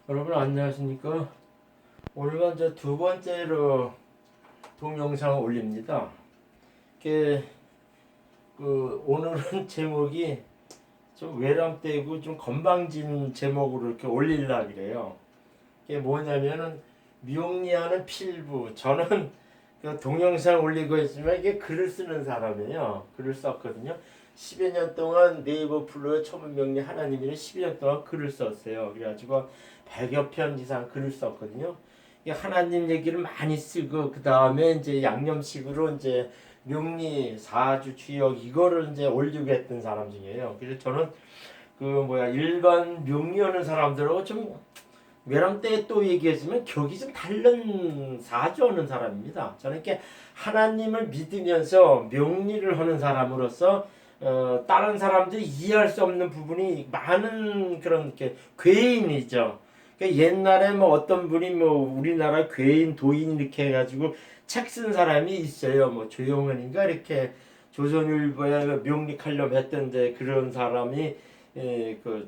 여러분 안녕하십니까? 오늘은 이제 두 번째로 동영상을 올립니다. 오늘은 제목이 좀 외람되고 좀 건방진 제목으로 이렇게 올리려고 그래요. 그게 뭐냐면은 명리하는 필부. 저는 그 동영상 올리고 있지만 이게 글을 쓰는 사람이에요. 글을 썼거든요. 10여 년 동안 네이버 플로어 초문 명리 하나님이는 10여 년 동안 글을 썼어요. 그래가지고 100여 편 이상 글을 썼거든요. 하나님 얘기를 많이 쓰고 그 다음에 이제 양념식으로 이제 명리 사주 주역 이거를 이제 올리고 했던 사람 중이에요. 그래서 저는 일반 명리하는 사람들하고 좀 외람되게 또 얘기했으면 격이 좀 다른 사주하는 사람입니다. 저는 이렇게 하나님을 믿으면서 명리를 하는 사람으로서 다른 사람들이 이해할 수 없는 부분이 많은 그런 이렇게 괴인이죠. 그러니까 옛날에 뭐 어떤 분이 뭐 우리나라 괴인 도인 이렇게 해가지고 책 쓴 사람이 있어요. 뭐 조용은인가 이렇게 조선일보에 명리 칼럼 했던데 그런 사람이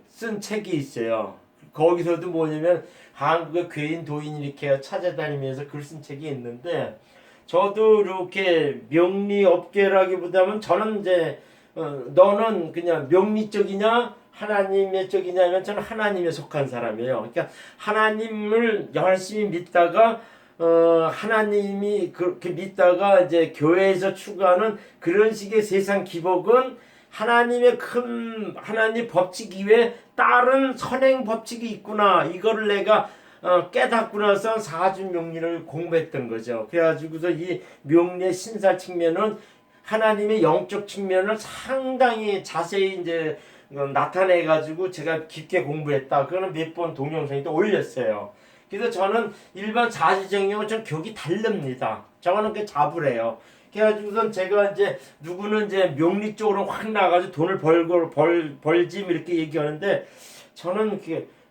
쓴 책이 있어요. 거기서도 뭐냐면 한국의 괴인 도인 이렇게 찾아다니면서 글 쓴 책이 있는데 저도 이렇게 명리 업계라기보다는 저는 이제 너는 그냥 명리 쪽이냐 하나님의 쪽이냐면 저는 하나님에 속한 사람이에요. 그러니까 하나님을 열심히 믿다가 하나님이 그렇게 믿다가 이제 교회에서 추구하는 그런 식의 세상 기복은 하나님의 큰 하나님 법칙 이외에 다른 선행 법칙이 있구나. 이거를 내가 깨닫고 나서 사주 명리를 공부했던 거죠. 그래가지고서 이 명리의 신사 측면은 하나님의 영적 측면을 상당히 자세히 이제 나타내가지고 제가 깊게 공부했다. 그거는 몇 번 동영상에도 올렸어요. 그래서 저는 일반 사주정령은 좀 격이 다릅니다. 저거는 그 잡으래요. 그래가지고선 제가 이제 누구는 이제 명리 쪽으로 확 나가서 돈을 벌짐 이렇게 얘기하는데 저는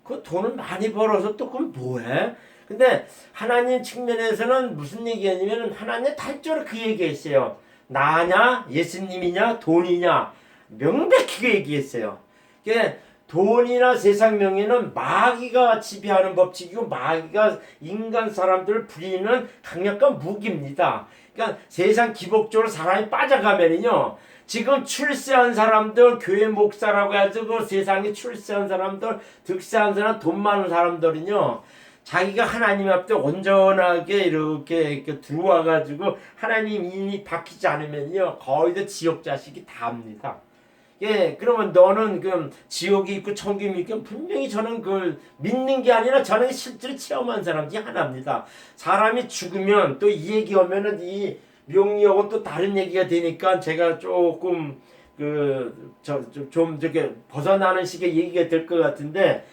그 돈을 많이 벌어서 또 그건 뭐해? 근데 하나님 측면에서는 무슨 얘기하냐면 하나님 탈조로 그 얘기했어요. 나냐 예수님이냐 돈이냐 명백히 그 얘기했어요. 그게 돈이나 세상 명예는 마귀가 지배하는 법칙이고 마귀가 인간 사람들을 부리는 강력한 무기입니다. 그러니까 세상 기복적으로 사람이 빠져가면요. 지금 출세한 사람들, 교회 목사라고 해가지고 세상에 출세한 사람들, 득세한 사람, 돈 많은 사람들은요. 자기가 하나님 앞에 온전하게 이렇게 들어와가지고 하나님 인이 바뀌지 않으면요. 거의 다 지옥 자식이 다 합니다. 예, 그러면 너는 그 지옥이 있고 천국이 있고 분명히 저는 그걸 믿는 게 아니라 저는 실제로 체험한 사람 중에 하나입니다. 사람이 죽으면 또 이 얘기하면은 이 명리하고 또 다른 얘기가 되니까 제가 조금 좀 저게 벗어나는 식의 얘기가 될 것 같은데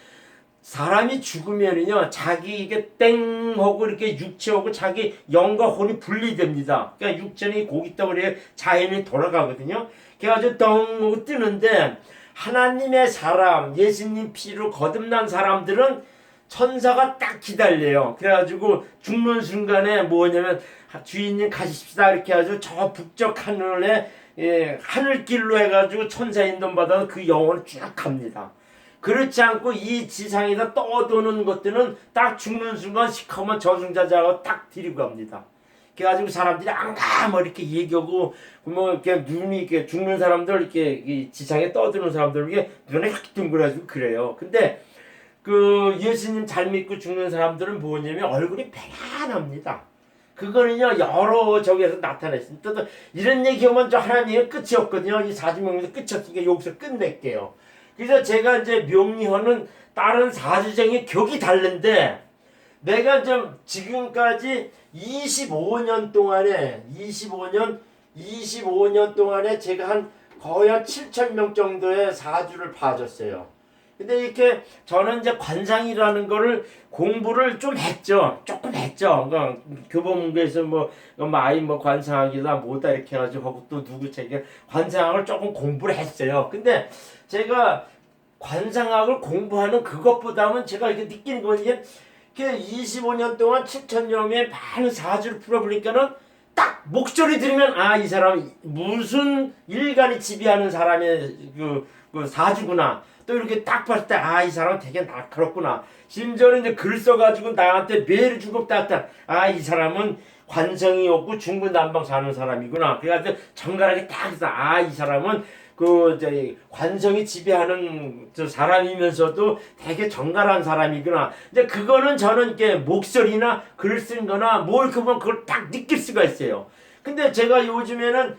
사람이 죽으면은요 자기 이게 땡 하고 이렇게 육체하고 자기 영과 혼이 분리됩니다. 그러니까 육체는 고기 덩어리에 자연이 돌아가거든요. 그래가지고 덩 하고 뜨는데 하나님의 사람 예수님 피로 거듭난 사람들은 천사가 딱 기다려요. 그래가지고 죽는 순간에 뭐냐면 주인님 가십시다 이렇게 해가지고 저 북쪽 하늘에 하늘길로 해가지고 천사 인도 받아서 그 영혼을 쭉 갑니다. 그렇지 않고 이 지상에서 떠도는 것들은 딱 죽는 순간 시커먼 저승자자가 딱 데리고 갑니다. 그래가지고 사람들이 안 가! 뭐 이렇게 얘기하고, 뭐 이렇게 눈이 이렇게 죽는 사람들, 이렇게 이 지상에 떠드는 사람들, 이게 눈에 확 둥그래가지고 그래요. 근데 그 예수님 잘 믿고 죽는 사람들은 뭐냐면 얼굴이 편안합니다. 그거는요 여러 적에서 나타냈습니다. 또 이런 얘기하면 저 하나님의 끝이 없거든요. 이 사주명리에서 끝이 없으니까 여기서 끝낼게요. 그래서 제가 이제 명리하는 다른 사주정의 격이 다른데 내가 좀 지금까지 25년 동안에 제가 한 거의 한 7,000명 정도의 사주를 봐줬어요. 근데 이렇게 저는 이제 관상이라는 거를 공부를 좀 했죠. 조금 했죠. 그러니까 교보문고에서 아이 관상학이다 뭐다 이렇게 해가지고 하고 또 누구 책에 관상학을 조금 공부를 했어요. 근데 제가 관상학을 공부하는 그것보다는 제가 이렇게 느끼는 건 이게 25년 동안 7,000여 명의 많은 사주를 풀어보니까는 딱 목소리 들으면 이 사람 무슨 일간이 지배하는 사람의 그 사주구나. 또 이렇게 딱 봤을 때 아 이 사람 되게 날카롭구나. 심지어는 이제 글 써가지고 나한테 매일 주고 따뜻한 아 이 사람은 관성이 없고 중구난방 사는 사람이구나. 그래가지고 정갈하게 딱 해서 아 이 사람은 그 관성이 지배하는 저 사람이면서도 되게 정갈한 사람이구나. 이제 그거는 저는 이렇게 목소리나 글 쓴 거나 뭘 이렇게 보면 그걸 딱 느낄 수가 있어요. 근데 제가 요즘에는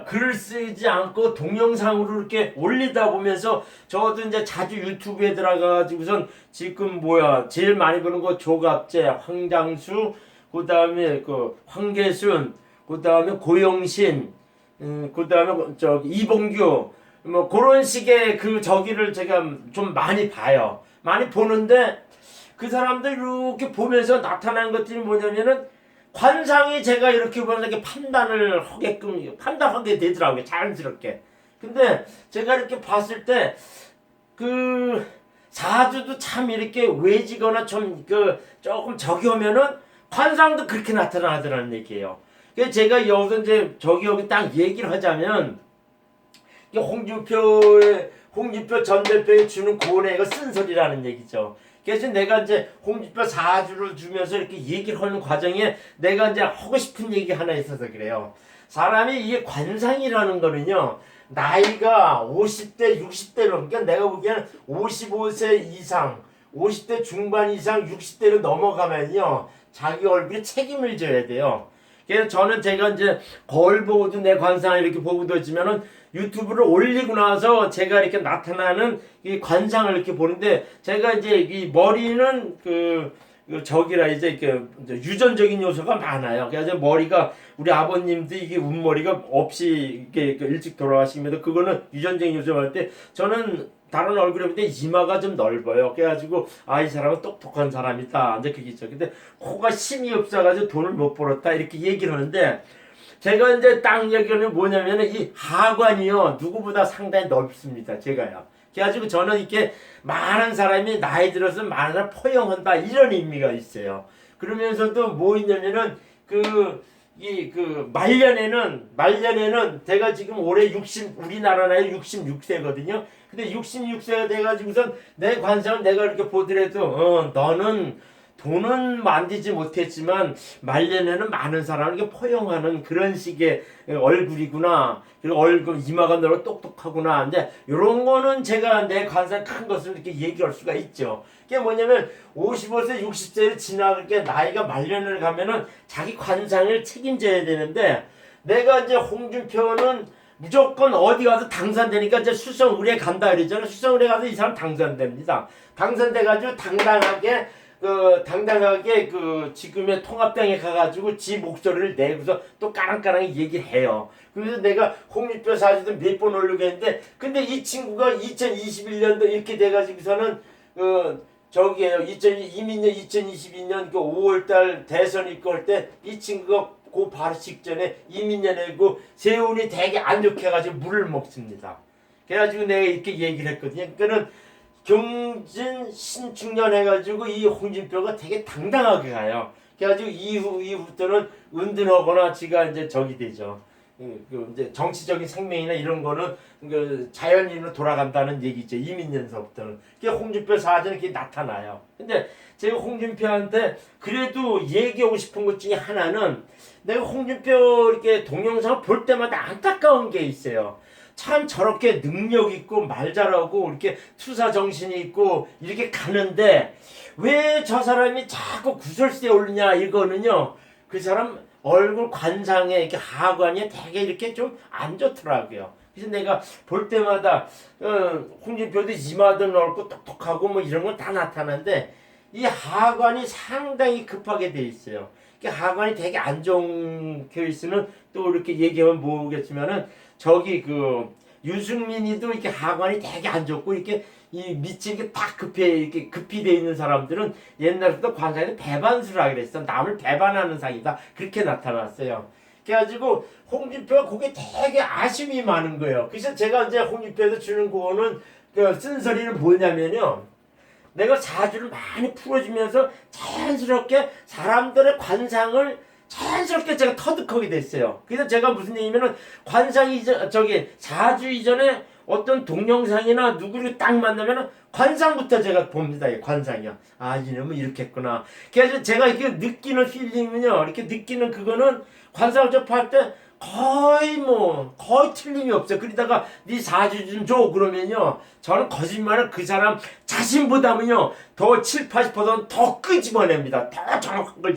글 쓰지 않고 동영상으로 이렇게 올리다 보면서 저도 이제 자주 유튜브에 들어가가지고선 지금 제일 많이 보는 거 조갑재, 황장수, 그 다음에 황계순, 그 다음에 고영신, 그 다음에 이봉규, 뭐 그런 식의 저기를 제가 좀 많이 봐요. 많이 보는데 그 사람들 이렇게 보면서 나타나는 것들이 뭐냐면은 관상이 제가 이렇게 보면 이렇게 판단하게 되더라고요. 자연스럽게. 근데 제가 이렇게 봤을 때 사주도 참 이렇게 외지거나 좀 조금 저기 오면은 관상도 그렇게 나타나더라는 얘기예요. 그래서 제가 여기서 이제 여기 딱 얘기를 하자면 홍준표 전 대표에 주는 고뇌가 쓴소리라는 얘기죠. 그래서 내가 이제 홍준표 사주를 주면서 이렇게 얘기를 하는 과정에 내가 이제 하고 싶은 얘기 하나 있어서 그래요. 사람이 이게 관상이라는 거는요, 나이가 50대, 60대로, 그러니까 내가 보기에는 55세 이상, 50대 중반 이상, 60대로 넘어가면요, 자기 얼굴에 책임을 져야 돼요. 그래서 제가 이제 거울 보고도 내 관상을 이렇게 보고도 있지만은 유튜브를 올리고 나서 제가 이렇게 나타나는 이 관상을 이렇게 보는데 제가 이제 이 머리는 이제 유전적인 요소가 많아요. 그래서 머리가 우리 아버님도 이게 운머리가 없이 이렇게 일찍 돌아가시면서 그거는 유전적인 요소가 많은데 저는 다른 얼굴에 볼 때 이마가 좀 넓어요. 그래가지고 이 사람은 똑똑한 사람이다. 이제 그게 있죠. 근데 코가 힘이 없어가지고 돈을 못 벌었다 이렇게 얘기를 하는데 제가 이제 딱 얘기하는 뭐냐면은 이 하관이요 누구보다 상당히 넓습니다. 제가요. 그래가지고 저는 이렇게 많은 사람이 나이 들어서 많은 사람 포용한다 이런 의미가 있어요. 그러면서도 뭐 있냐면은 말년에는 제가 지금 올해 우리나라 나이 66세거든요. 근데 66세가 돼가지고선 내 관상을 내가 이렇게 보더라도 너는 돈은 만들지 못했지만 말년에는 많은 사람을 이렇게 포용하는 그런 식의 얼굴이구나. 그리고 이마가 넓어 똑똑하구나. 근데 이런 거는 제가 내 관상 큰 것을 이렇게 얘기할 수가 있죠. 그게 뭐냐면 55세, 60세를 지나게 나이가 말년을 가면은 자기 관상을 책임져야 되는데 내가 이제 홍준표는 무조건 어디 가서 당선되니까 이제 수성을에 간다 그랬잖아요. 수성을에 가서 이 사람 당선됩니다. 당선돼가지고 당당하게 지금의 통합당에 가가지고 지 목소리를 내고서 또 까랑까랑히 얘기를 해요. 그래서 내가 홍준표 사주도 몇 번 올리고 했는데 근데 이 친구가 2021년도 이렇게 돼가지고서는 이민년 2022년 5월달 대선 있고 할 때 이 친구가 바로 직전에 이민년에 세운이 되게 안 좋게 해가지고 물을 먹습니다. 그래가지고 내가 이렇게 얘기를 했거든요. 그러니까는 경진 신중년 해가지고 이 홍준표가 되게 당당하게 가요. 그래가지고 이후부터는 은둔하거나 지가 이제 적이 되죠. 이제 정치적인 생명이나 이런 거는 자연인으로 돌아간다는 얘기죠. 이민년서부터는. 그게 홍준표 사전에 이렇게 나타나요. 근데 제가 홍준표한테 그래도 얘기하고 싶은 것 중에 하나는 내가 홍준표 이렇게 동영상을 볼 때마다 안타까운 게 있어요. 참 저렇게 능력 있고 말 잘하고 이렇게 투사 정신이 있고 이렇게 가는데 왜 저 사람이 자꾸 구설수에 올리냐 이거는요. 그 사람 얼굴 관상에 이렇게 하관이 되게 이렇게 좀 안 좋더라고요. 그래서 내가 볼 때마다 홍준표도 이마도 넓고 똑똑하고 뭐 이런 건 다 나타나는데 이 하관이 상당히 급하게 돼 있어요. 하관이 되게 안 좋은 케이스는 또 이렇게 얘기하면 모르겠지만은 유승민이도 이렇게 하관이 되게 안 좋고 이렇게 이 밑이 이렇게 딱 이렇게 급히 돼 있는 사람들은 옛날부터 관상에서 배반수라 그랬어. 남을 배반하는 상이다. 그렇게 나타났어요. 그래가지고 홍준표가 그게 되게 아쉬움이 많은 거예요. 그래서 제가 이제 홍준표에서 주는 거는 쓴소리는 뭐냐면요. 내가 사주를 많이 풀어주면서 자연스럽게 사람들의 관상을 자연스럽게 제가 터득하게 됐어요. 그래서 제가 무슨 얘기냐면은 사주 이전에 어떤 동영상이나 누구를 딱 만나면 관상부터 제가 봅니다. 관상이요. 아, 이놈은 이렇게 했구나. 그래서 제가 이렇게 느끼는 필링은요, 이렇게 느끼는 그거는 관상을 접할 때 거의 틀림이 없어요. 그러다가 네 사주 좀 줘 그러면요, 저는 거짓말을 그 사람 자신보다는요 더 7, 80%는 더 끄집어냅니다. 더 정확한 걸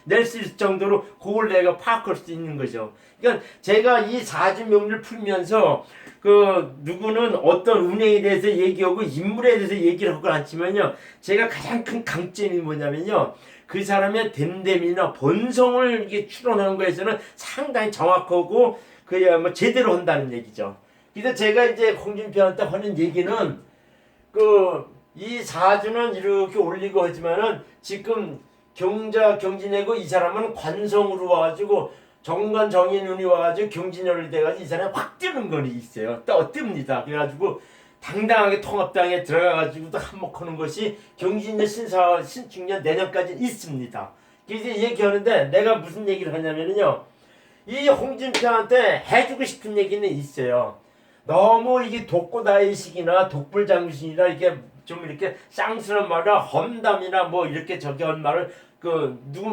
낼 수 있을 정도로 그걸 내가 파악할 수 있는 거죠. 그러니까 제가 이 사주 명리를 풀면서 그 누구는 어떤 운행에 대해서 얘기하고 인물에 대해서 얘기를 하고 않지만요, 제가 가장 큰 강점이 뭐냐면요, 그 사람의 됨됨이나 본성을 이게 추론하는 거에서는 상당히 정확하고 그야 뭐 제대로 한다는 얘기죠. 그래서 제가 이제 홍준표한테 하는 얘기는 그 이 사주는 이렇게 올리고 하지만은 지금 경진이고 이 사람은 관성으로 와가지고 정관 정인운이 와가지고 경진열이 돼가지고 이 사람이 확 뜨는 건 있어요. 뜹니다. 그래가지고 당당하게 통합당에 들어가가지고도 한몫하는 것이 경진년 신축년 내년까지 있습니다. 그래서 얘기하는데 내가 무슨 얘기를 하냐면요, 이 홍준표한테 해주고 싶은 얘기는 있어요. 너무 이게 독고다이식이나 독불장신이나 이게 좀 이렇게 쌍스러운 말이나 험담이나 뭐 이렇게 저기 한 말을 누구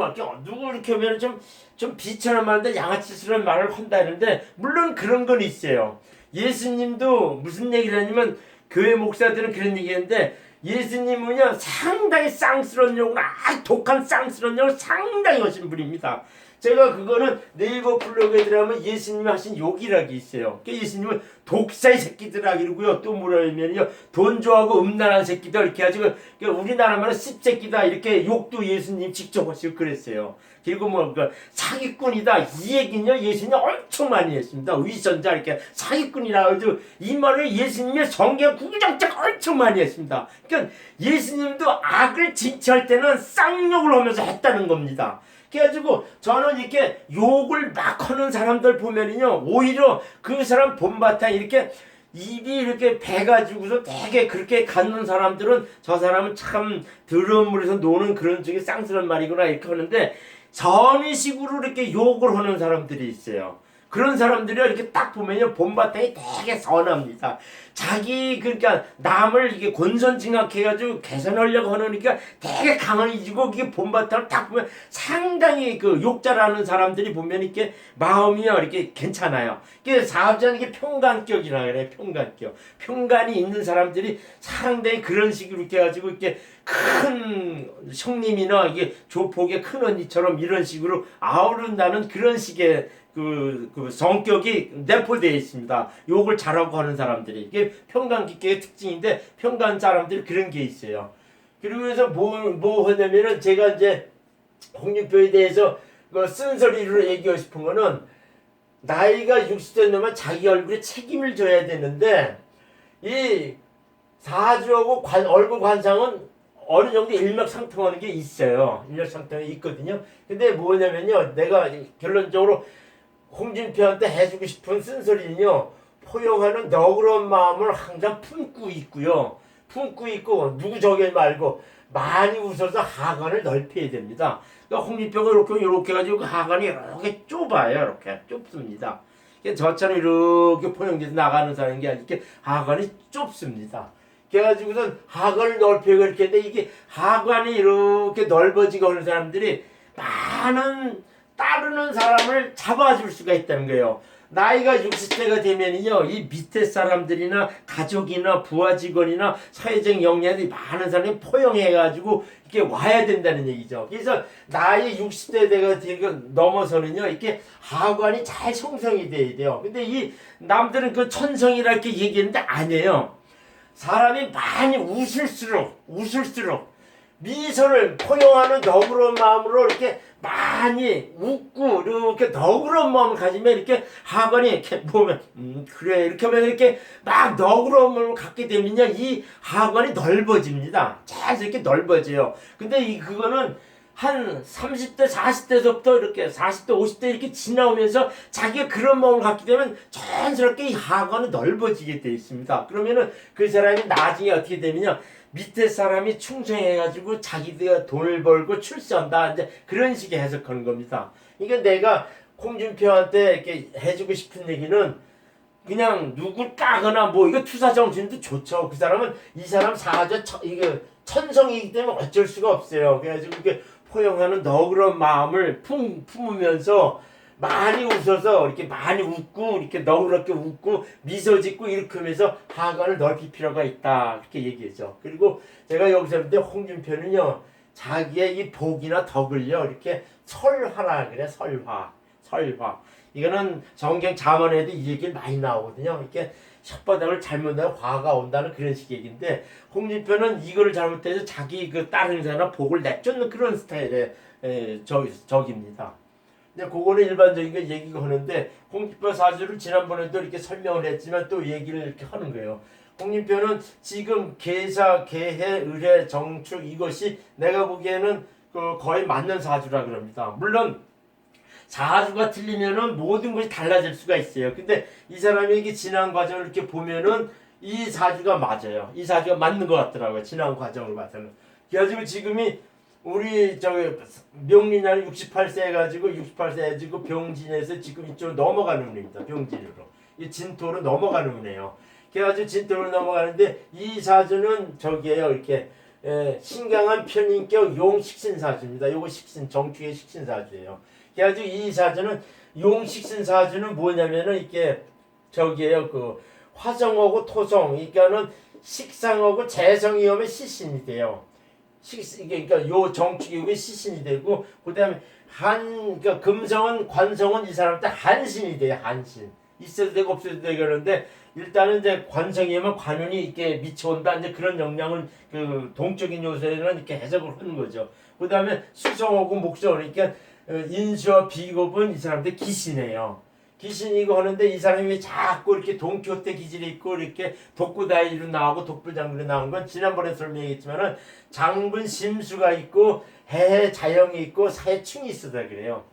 이렇게 하면 좀 비천한 말인데 양아치스러운 말을 한다는데, 물론 그런 건 있어요. 예수님도 무슨 얘기를 하냐면, 교회 목사들은 그런 얘기했는데, 예수님은요 상당히 쌍스러운 욕을, 독한 쌍스러운 욕을 상당히 하신 분입니다. 제가 그거는 네이버 블로그에 들어가면 예수님이 하신 욕이라고 있어요. 예수님은 독사의 새끼들아 이러고요, 또 뭐라 하면요, 돈 좋아하고 음란한 새끼들 이렇게 해가지고 우리나라 말은 씹새끼다 이렇게 욕도 예수님 직접 하시고 그랬어요. 그리고 뭐 사기꾼이다 이 얘기는요 예수님이 엄청 많이 했습니다. 위선자 이렇게 사기꾼이라 가지고 이 말을 예수님의 성경 구구장창 엄청 많이 했습니다. 그러니까 예수님도 악을 징치할 때는 쌍욕을 하면서 했다는 겁니다. 그래가지고 저는 이렇게 욕을 막 하는 사람들 보면은요, 오히려 그 사람 본바탕 이렇게 입이 이렇게 배가지고서 되게 그렇게 갖는 사람들은 저 사람은 참 더러운 물에서 노는 그런 중에 쌍스러운 말이구나 이렇게 하는데, 선의식으로 이렇게 욕을 하는 사람들이 있어요. 그런 사람들이 이렇게 딱 보면요 본바탕이 되게 선합니다. 자기 그러니까 남을 이게 권선징악해가지고 개선하려고 하니까 되게 강한이지고, 이게 본바탕을 딱 보면 상당히 그 욕잘하는 사람들이 보면 이렇게 마음이요 이렇게 괜찮아요. 이게 사업자는 이게 평간격이라 그래. 평간이 있는 사람들이 상당히 그런 식으로 이렇게 해가지고 이렇게 큰 형님이나 이게 조폭의 큰 언니처럼 이런 식으로 아우른다는 그런 식의 그 성격이 내포되어 있습니다. 욕을 잘하고 하는 사람들이. 이게 평간기계의 특징인데, 평간 사람들이 그런 게 있어요. 그리고 그래서 뭐 하냐면은, 제가 이제 홍준표에 대해서 쓴소리로 얘기하고 싶은 거는, 나이가 60세 넘으면 자기 얼굴에 책임을 져야 되는데, 이 사주하고 얼굴 관상은 어느 정도 일맥상통하는 게 있어요. 일맥상통이 있거든요. 근데 뭐냐면요, 내가 결론적으로 홍준표한테 해주고 싶은 쓴소리는요, 포용하는 너그러운 마음을 항상 품고 있고요. 품고 있고 누구 저기 말고 많이 웃어서 하관을 넓혀야 됩니다. 그러니까 홍준표가 이렇게 가지고 하관이 이렇게 좁아요. 이렇게 좁습니다. 저처럼 이렇게 포용돼서 나가는 사람이 아니라 이렇게 하관이 좁습니다. 그래가지고선 하관을 넓히고 이렇게 했는데, 이게 하관이 이렇게 넓어지고 하는 사람들이 많은 따르는 사람을 잡아줄 수가 있다는 거예요. 나이가 60세가 되면요, 이 밑에 사람들이나 가족이나 부하 직원이나 사회적 역량이 많은 사람이 포용해가지고 이렇게 와야 된다는 얘기죠. 그래서 나이 60세가 넘어서는요, 이렇게 하관이 잘 형성이 돼야 돼요. 근데 이 남들은 그 천성이라 이렇게 얘기했는데 아니에요. 사람이 많이 웃을수록 미소를 포용하는 너그러운 마음으로 이렇게 많이 웃고 이렇게 너그러운 마음을 가지면 이렇게 하관이 이렇게 보면 그래 이렇게 하면 이렇게 막 너그러운 마음을 갖게 되면요, 이 하관이 넓어집니다. 잘 이렇게 넓어져요. 근데 그거는 한 30대 40대서부터 이렇게 40대 50대 이렇게 지나오면서 자기가 그런 마음을 갖게 되면 자연스럽게 이 하관은 넓어지게 되어 있습니다. 그러면은 그 사람이 나중에 어떻게 되면요, 밑에 사람이 충성해가지고 자기가 돈을 벌고 출세한다, 이제 그런 식의 해석하는 겁니다. 그러니까 내가 홍준표한테 이렇게 해주고 싶은 얘기는, 그냥 누굴 까거나 뭐 이거 투사 정신도 좋죠. 그 사람은 이 사람 사자 이게 천성이기 때문에 어쩔 수가 없어요. 그래가지고 이렇게 포용하는 너그러운 마음을 품으면서 많이 웃어서 이렇게 많이 웃고 이렇게 너그럽게 웃고 미소 짓고 이렇게 하면서 하관을 넓힐 필요가 있다 이렇게 얘기했죠. 그리고 제가 여기서 볼 때 홍준표는요 자기의 이 복이나 덕을요 이렇게 설화라 그래. 설화. 이거는 성경 잠언에도 이 얘기 많이 나오거든요. 이렇게 혓바닥을 잘못하면 화가 온다는 그런 식의 얘기인데 홍준표는 이거를 잘못해서 자기 그 다른 사람 복을 내쫓는 그런 스타일의 적입니다. 근데 그거는 일반적인 거 얘기가 하는데 홍준표 사주를 지난번에도 이렇게 설명을 했지만 또 얘기를 이렇게 하는 거예요. 홍준표는 지금 계사, 계해, 을해, 정축 이것이 내가 보기에는 거의 맞는 사주라 그럽니다. 물론 사주가 틀리면은 모든 것이 달라질 수가 있어요. 근데 이 사람이 이게 지난 과정을 이렇게 보면은 이 사주가 맞아요. 이 사주가 맞는 것 같더라고요. 지난 과정을 봐서는. 그래가지고 지금이 우리 명리날 68세 해가지고 68세 해가지고 병진에서 지금 이쪽으로 넘어가는 운입니다. 병진으로. 이 진토로 넘어가는 운이에요. 그래가지고 진토로 넘어가는데 이 사주는 저기에요. 이렇게 신강한 편인격 용식신사주입니다. 요거 식신 정축의 식신사주예요. 그래가지고 이 사주는 용식신 사주는 뭐냐면은 이게 저기에요. 그 화성하고 토성 그러니까는 식상하고 재성이 오면 시신이 돼요. 그러니까 요 정축이 시신이 되고 그다음에 그러니까 금성은 관성은 이 사람한테 한신이 돼요. 한신 있어도 되고 없어도 되고 그러는데 일단은 이제 관성이면 관운이 이렇게 미쳐온다 이제 그런 영향을 그 동적인 요소에는 이렇게 해석을 하는 거죠. 그다음에 수성하고 목성 그러니까 인수와 비겁은 이 사람들 기신이에요. 기신이고 하는데 이 사람이 자꾸 이렇게 동키호테 기질이 있고 이렇게 독구다이로 나오고 독불장군로 나온 건 지난번에 설명했지만은 장분 심수가 있고 해 자영이 있고 사해충이 있어다 그래요.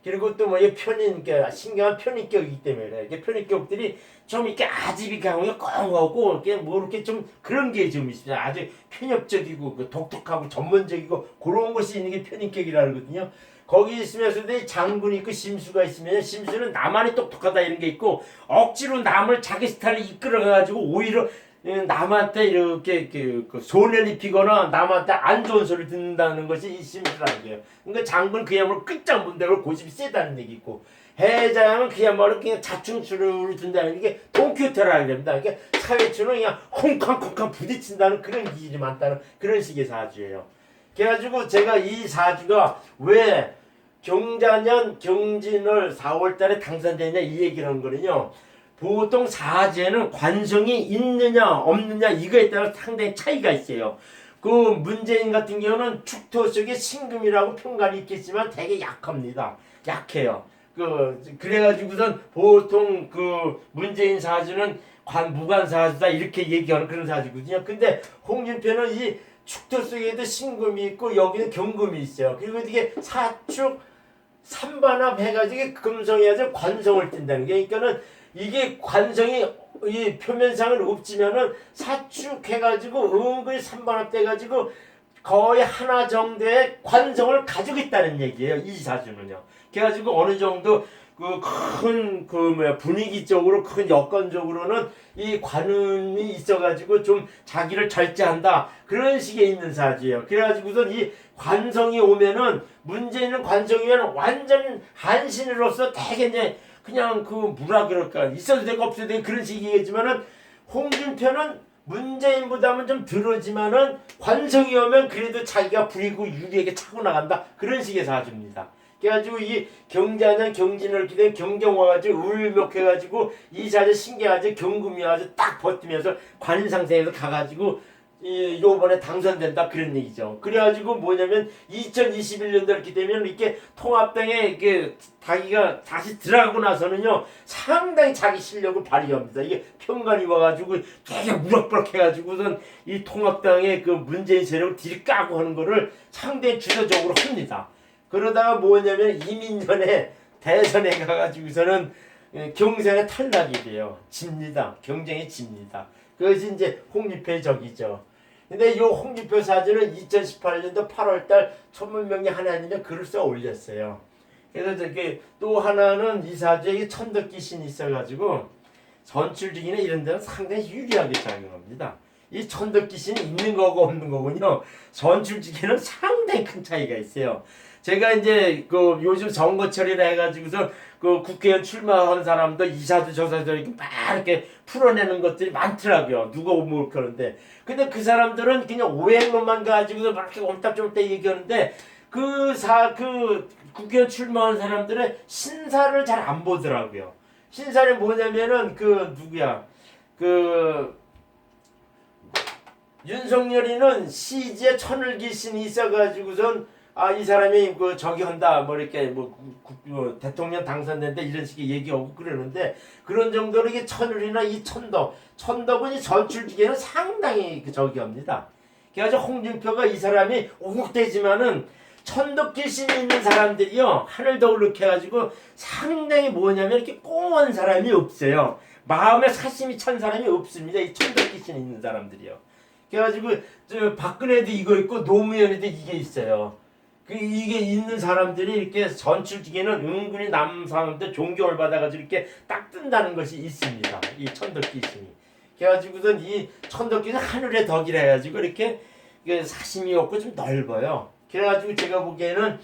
그리고 또 뭐이 편인 그러니까 신경한 편인격이기 때문에 그래. 이게 편인격들이 좀 이렇게 아집이 강하고 꽁하고 이렇게 뭐 이렇게 좀 그런 게 좀 있습니다. 아주 편협적이고 그 독특하고 전문적이고 그런 것이 있는 게 편인격이라 그러거든요. 거기 있으면서도 장군이 있고 심수가 있으면 심수는 나만이 똑똑하다 이런 게 있고 억지로 남을 자기 스타일을 이끌어가지고 오히려 남한테 이렇게 손해를 입히거나 남한테 안 좋은 소리를 듣는다는 것이 이 심수라는 거예요. 그러니까 장군 그야말로 끝장본다고 고집이 세다는 얘기 있고 해장은 그야말로 그냥 자충수를 둔다는 게 동키호테라는 겁니다. 그러니까 사회추는 그냥 콩캉콩캉 부딪힌다는 그런 기질이 많다는 그런 식의 사주예요. 그래가지고 제가 이 사주가 왜 경자년 경진월 4월달에 당선되냐 이 얘기를 한 거는요. 보통 사주에는 관성이 있느냐 없느냐 이거에 따라 상당히 차이가 있어요. 그 문재인 같은 경우는 축토 속에 신금이라고 평간이 있겠지만 되게 약합니다. 약해요. 그래가지고선 보통 그 문재인 사주는 무관 사주다 이렇게 얘기하는 그런 사주거든요. 근데 홍준표는 이 축토 속에도 신금이 있고 여기는 경금이 있어요. 그리고 이게 사축 3반합 해가지고 금성이 아주 관성을 띈다는 게 그러니까는 이게 관성이 이 표면상을 읍지면은 사축 해가지고 은근히 3반합 돼가지고 거의 하나 정도의 관성을 가지고 있다는 얘기예요. 이 사주는요. 그래가지고 어느 정도 분위기적으로 큰 여건적으로는 이 관운이 있어가지고 좀 자기를 절제한다 그런 식의 있는 사주예요. 그래가지고선 이 관성이 오면은 문제는 관성이면 완전 한신으로서 되게 이제 그냥 뭐라 그럴까 있어도 되고 없어도 되고 그런 식이겠지만은 홍준표는 문재인보다는 좀 덜하지만은 관성이 오면 그래도 자기가 부리고 유리하게 차고 나간다 그런 식의 사주입니다. 그래가지고 이 경자년 경진을 이렇게 된 경경 와가지고 울멱해가지고 이 사주 신기하지 경금이 아주 딱 버티면서 관상생에서 가가지고 요번에 당선된다 그런 얘기죠. 그래가지고 뭐냐면 2021년도 이렇게 되면 이렇게 통합당에 이렇게 자기가 다시 들어가고 나서는요 상당히 자기 실력을 발휘합니다. 이게 평간이 와가지고 되게 무럭무럭해가지고선 이 통합당의 그 문재인 세력을 들이까고 하는 거를 상당히 주도적으로 합니다. 그러다가 뭐냐면 이민년에 대선에 가가지고서는 경선에 탈락이 돼요. 집니다. 경쟁에 집니다. 그것이 이제 홍준표의 적이죠. 근데 이 홍준표 사주는 2018년도 8월달 천문명리 하나님의 글을 써 올렸어요. 그래서 저기 또 하나는 이 사주에 천덕귀신이 있어가지고 전출직이나 이런 데는 상당히 유리하게 작용합니다. 이 천덕귀신이 있는 거고 없는 거군요. 전출직에는 상당히 큰 차이가 있어요. 제가 이제 그 요즘 선거철이라 해가지고서 그 국회의원 출마한 사람도 이사도 저사도 이렇게 막 이렇게 풀어내는 것들이 많더라고요. 누가 뭐 그러는데. 근데 그 사람들은 그냥 오행론만 가지고서 막 이렇게 옴딱저딱 얘기하는데 그 국회의원 출마한 사람들의 신사를 잘 안 보더라고요. 신사는 뭐냐면은 그 누구야 그 윤석열이는 시지에 천을귀신이 있어가지고선 이 사람이 그 저기 한다 뭐 이렇게 대통령 당선된다 이런 식의 얘기하고 그러는데 그런 정도로 이게 천을이나 이 천덕은 이 전출기에는 상당히 저기 합니다. 그래가지고 홍준표가 이 사람이 오국되지만은 천덕귀신이 있는 사람들이요 하늘 더울룩 해가지고 상당히 뭐냐면 이렇게 꽁한 사람이 없어요. 마음에 사심이 찬 사람이 없습니다. 이 천덕귀신이 있는 사람들이요. 그래가지고 저 박근혜도 이거 있고 노무현에도 이게 있어요. 이게 있는 사람들이 이렇게 전출직에는 은근히 남 사람들 존경을 받아가지고 이렇게 딱 뜬다는 것이 있습니다. 이 천덕귀신이. 그래가지고선 이 천덕귀신 하늘의 덕이라 해가지고 이렇게 사심이 없고 좀 넓어요. 그래가지고 제가 보기에는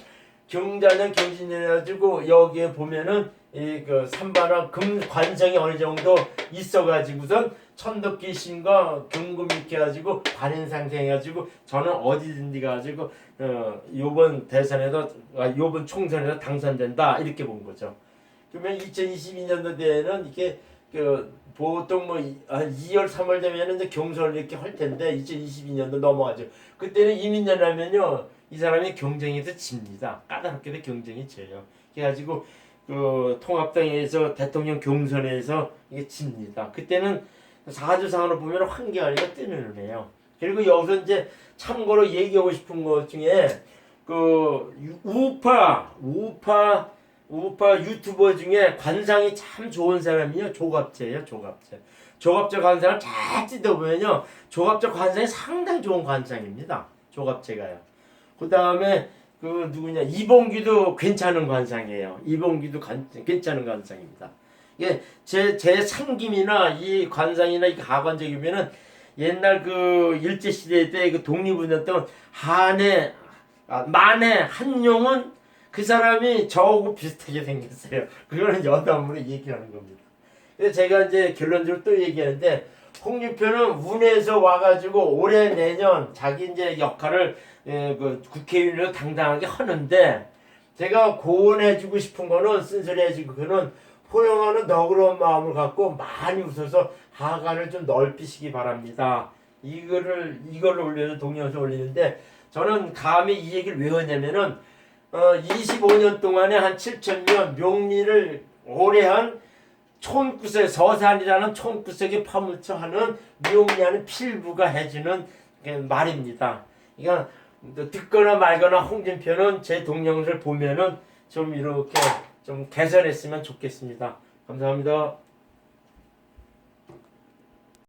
경자년 경신해가지고 여기에 보면은 그 산반화 금 관성이 어느 정도 있어가지고선 천덕귀신과 경금 이렇게 해가지고 반인상생해가지고 저는 어디든지 가지고 요번 대선에도 요번 총선에서 당선된다 이렇게 본 거죠. 그러면 2022년도에는 이렇게 보통 뭐 한 2월 3월 되면은 이제 경선을 이렇게 할 텐데 2022년도 넘어가죠. 그때는 이민년 하면요 이 사람이 경쟁에서 집니다. 까다롭게도 경쟁이 져요. 그래가지고 그 통합당에서 대통령 경선에서 이게 집니다. 그때는 사주상으로 보면 환경아리가 뜨는 애요. 그리고 여기서 이제 참고로 얘기하고 싶은 것 중에 그 우파 유튜버 중에 관상이 참 좋은 사람이요 조갑재예요. 조갑재 관상을 잘 뜯어보면요 조갑재 관상이 상당히 좋은 관상입니다. 조갑재가요. 그 다음에 그 누구냐 이봉규도 괜찮은 관상이에요. 이봉규도 괜찮은 관상입니다. 이게 제 상김이나 이 관상이나 이 가관적이면은 옛날 그 일제 시대 때 그 독립운동 때 만해 한용은 그 사람이 저하고 비슷하게 생겼어요. 그거는 여담으로 얘기하는 겁니다. 그래서 제가 이제 결론적으로 또 얘기하는데 홍준표는 운에서 와가지고 올해 내년 자기 이제 역할을 그 국회의원으로 당당하게 하는데 제가 고언해주고 싶은 거는 쓴소리해주고 그는 포용하는 너그러운 마음을 갖고 많이 웃어서 하관을 좀 넓히시기 바랍니다. 이거를 올려서 동영상 올리는데 저는 감히 이 얘기를 왜 하냐면은 25년 동안에 한 7,000년 명리를 오래 한 촌구석 서산이라는 촌구석에 파묻혀 하는 명리하는 필부가 해주는 말입니다. 그러니까 듣거나 말거나 홍준표는 제 동영상을 보면은 좀 이렇게 좀 개선했으면 좋겠습니다. 감사합니다.